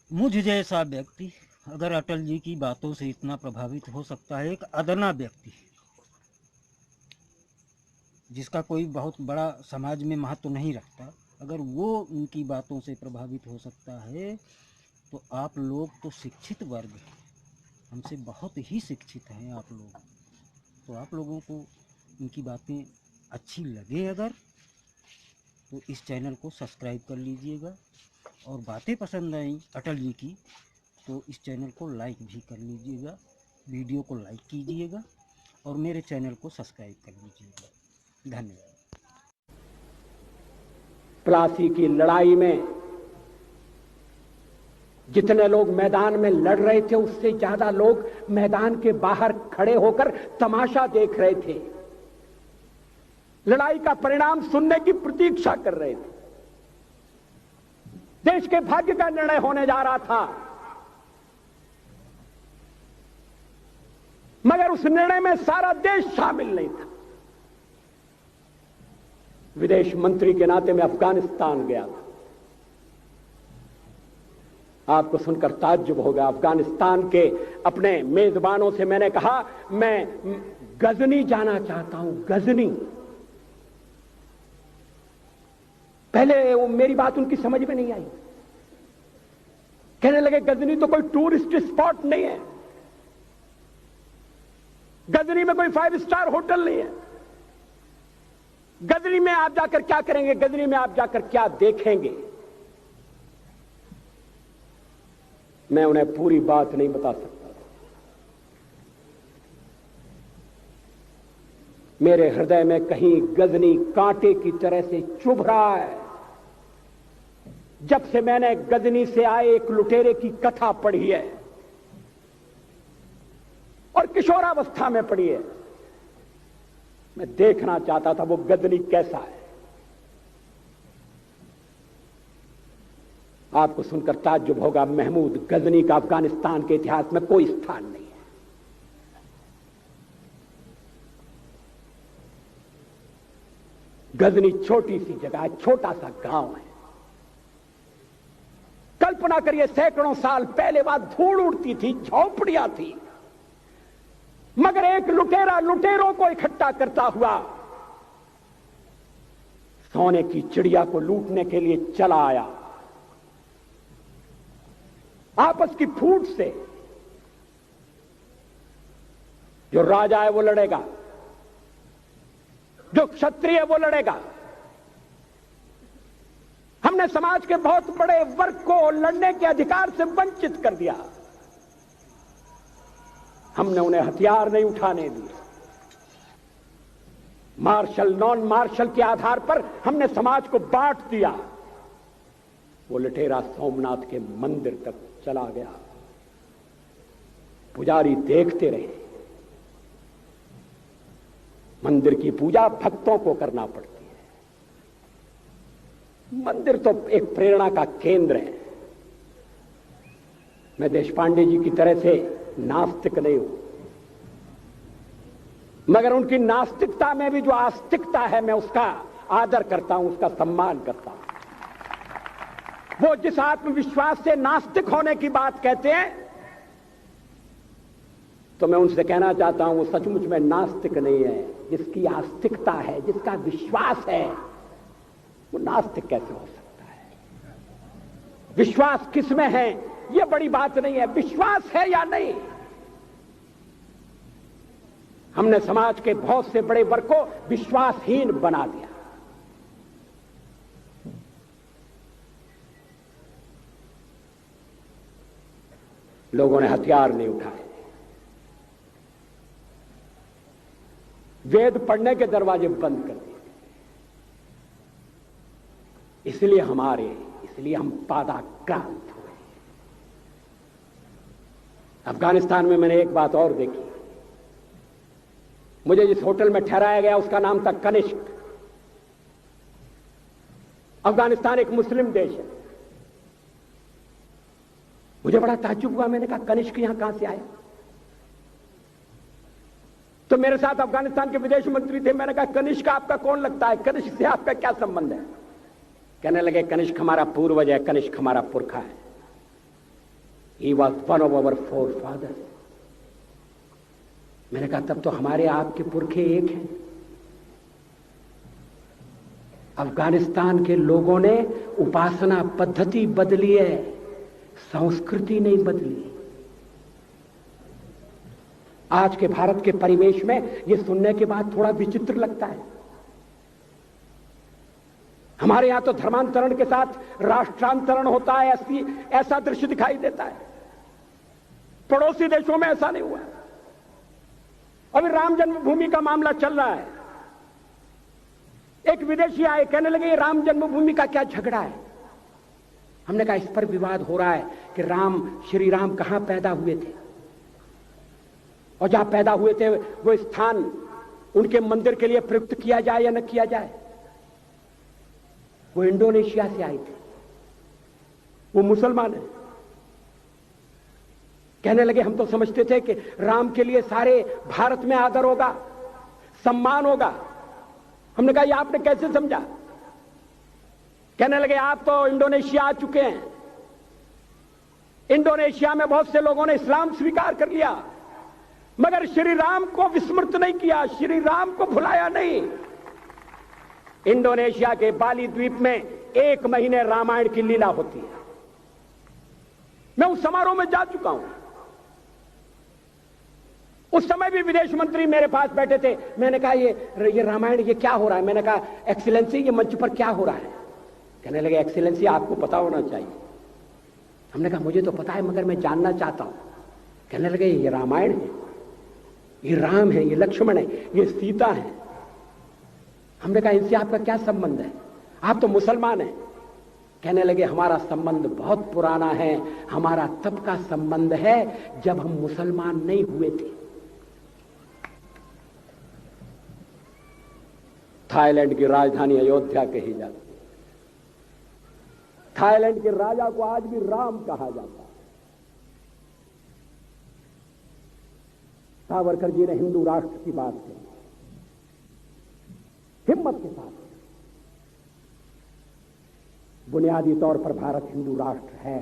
मुझ जैसा व्यक्ति अगर अटल जी की बातों से इतना प्रभावित हो सकता है, एक अदना व्यक्ति जिसका कोई बहुत बड़ा समाज में महत्व नहीं रखता, अगर वो उनकी बातों से प्रभावित हो सकता है, तो आप लोग तो शिक्षित वर्ग हैं, हमसे बहुत ही शिक्षित हैं आप लोग। तो आप लोगों को उनकी बातें अच्छी लगे अगर, तो इस चैनल को सब्सक्राइब कर लीजिएगा, और बातें पसंद आई अटल जी की तो इस चैनल को लाइक भी कर लीजिएगा, वीडियो को लाइक कीजिएगा और मेरे चैनल को सब्सक्राइब कर लीजिएगा। धन्यवाद। प्लासी की लड़ाई में जितने लोग मैदान में लड़ रहे थे, उससे ज्यादा लोग मैदान के बाहर खड़े होकर तमाशा देख रहे थे, लड़ाई का परिणाम सुनने की प्रतीक्षा कर रहे थे। देश के भाग्य का निर्णय होने जा रहा था, मगर उस निर्णय में सारा देश शामिल नहीं था। विदेश मंत्री के नाते मैं अफगानिस्तान गया था। आपको सुनकर ताज्जुब होगा, अफगानिस्तान के अपने मेजबानों से मैंने कहा मैं गजनी जाना चाहता हूं, गजनी। पहले वो मेरी बात उनकी समझ में नहीं आई, कहने लगे गजनी तो कोई टूरिस्ट स्पॉट नहीं है, गजनी में कोई 5 स्टार होटल नहीं है, गजनी में आप जाकर क्या करेंगे, गजनी में आप जाकर क्या देखेंगे। मैं उन्हें पूरी बात नहीं बता सकता था। मेरे हृदय में कहीं गजनी कांटे की तरह से चुभ रहा है। जब से मैंने गजनी से आए एक लुटेरे की कथा पढ़ी है, और किशोरावस्था में पढ़ी है, मैं देखना चाहता था वो गजनी कैसा है। आपको सुनकर ताज्जुब होगा, महमूद गजनी का अफगानिस्तान के इतिहास में कोई स्थान नहीं है। गजनी छोटी सी जगह है, छोटा सा गांव है। कल्पना करिए, सैकड़ों साल पहले वहां धूल उड़ती थी, झोपड़ियां थी, मगर एक लुटेरा लुटेरों को इकट्ठा करता हुआ सोने की चिड़िया को लूटने के लिए चला आया। आपस की फूट से जो राजा है वो लड़ेगा, जो क्षत्रिय है वो लड़ेगा। हमने समाज के बहुत बड़े वर्ग को लड़ने के अधिकार से वंचित कर दिया। हमने उन्हें हथियार नहीं उठाने दिए। मार्शल नॉन मार्शल के आधार पर हमने समाज को बांट दिया। वो लुटेरा सोमनाथ के मंदिर तक चला गया, पुजारी देखते रहे। मंदिर की पूजा भक्तों को करना पड़ती है, मंदिर तो एक प्रेरणा का केंद्र है। मैं देशपांडे जी की तरह से नास्तिक नहीं हूं, मगर उनकी नास्तिकता में भी जो आस्तिकता है, मैं उसका आदर करता हूं, उसका सम्मान करता हूं। वो जिस आत्मविश्वास से नास्तिक होने की बात कहते हैं, तो मैं उनसे कहना चाहता हूं वो सचमुच में नास्तिक नहीं है। जिसकी आस्तिकता है, जिसका विश्वास है, वो नास्तिक कैसे हो सकता है। विश्वास किसमें है ये बड़ी बात नहीं है, विश्वास है या नहीं। हमने समाज के बहुत से बड़े वर्ग को विश्वासहीन बना दिया। लोगों ने हथियार नहीं उठाए, वेद पढ़ने के दरवाजे बंद कर दिए। इसलिए हम पादाक्रांत हुए। अफगानिस्तान में मैंने एक बात और देखी। मुझे जिस होटल में ठहराया गया उसका नाम था कनिष्क। अफगानिस्तान एक मुस्लिम देश है। मुझे बड़ा ताज्जुब हुआ, मैंने कहा कनिष्क यहां कहां से आया। तो मेरे साथ अफगानिस्तान के विदेश मंत्री थे। मैंने कहा कनिष्क आपका कौन लगता है, कनिष्क से आपका क्या संबंध है। कहने लगे कनिष्क हमारा पूर्वज है, कनिष्क हमारा पुरखा है। He was one of our forefathers. मैंने कहा तब तो हमारे आपके पुरखे एक हैं। अफगानिस्तान के लोगों ने उपासना पद्धति बदली है, संस्कृति नहीं बदली। आज के भारत के परिवेश में यह सुनने के बाद थोड़ा विचित्र लगता है। हमारे यहां तो धर्मांतरण के साथ राष्ट्रांतरण होता है, ऐसा दृश्य दिखाई देता है। पड़ोसी देशों में ऐसा नहीं हुआ। अभी राम जन्मभूमि का मामला चल रहा है। एक विदेशी आए, कहने लगे ये राम जन्मभूमि का क्या झगड़ा है। हमने कहा इस पर विवाद हो रहा है कि श्री राम कहां पैदा हुए थे, और जहां पैदा हुए थे वो स्थान उनके मंदिर के लिए प्रयुक्त किया जाए या न किया जाए। वो इंडोनेशिया से आए थे, वो मुसलमान है। कहने लगे हम तो समझते थे कि राम के लिए सारे भारत में आदर होगा, सम्मान होगा। हमने कहा ये आपने कैसे समझा। कहने लगे आप तो इंडोनेशिया आ चुके हैं, इंडोनेशिया में बहुत से लोगों ने इस्लाम स्वीकार कर लिया, मगर श्री राम को विस्मृत नहीं किया, श्री राम को भुलाया नहीं। इंडोनेशिया के बाली द्वीप में 1 महीने रामायण की लीला होती है। मैं उस समारोह में जा चुका हूं। उस समय भी विदेश मंत्री मेरे पास बैठे थे। मैंने कहा ये रामायण ये क्या हो रहा है। मैंने कहा एक्सीलेंसी ये मंच पर क्या हो रहा है। कहने लगे एक्सीलेंसी आपको पता होना चाहिए। हमने कहा मुझे तो पता है मगर मैं जानना चाहता हूं। कहने लगे ये रामायण है, ये राम है, ये लक्ष्मण है, ये सीता है। हमने कहा इनसे आपका क्या संबंध है, आप तो मुसलमान हैं। कहने लगे हमारा संबंध बहुत पुराना है, हमारा तब का संबंध है जब हम मुसलमान नहीं हुए थे। थाईलैंड की राजधानी अयोध्या कही जाती है। थाईलैंड के राजा को आज भी राम कहा जाता है। सावरकर जी ने हिंदू राष्ट्र की बात कही, हिम्मत के साथ। बुनियादी तौर पर भारत हिंदू राष्ट्र है।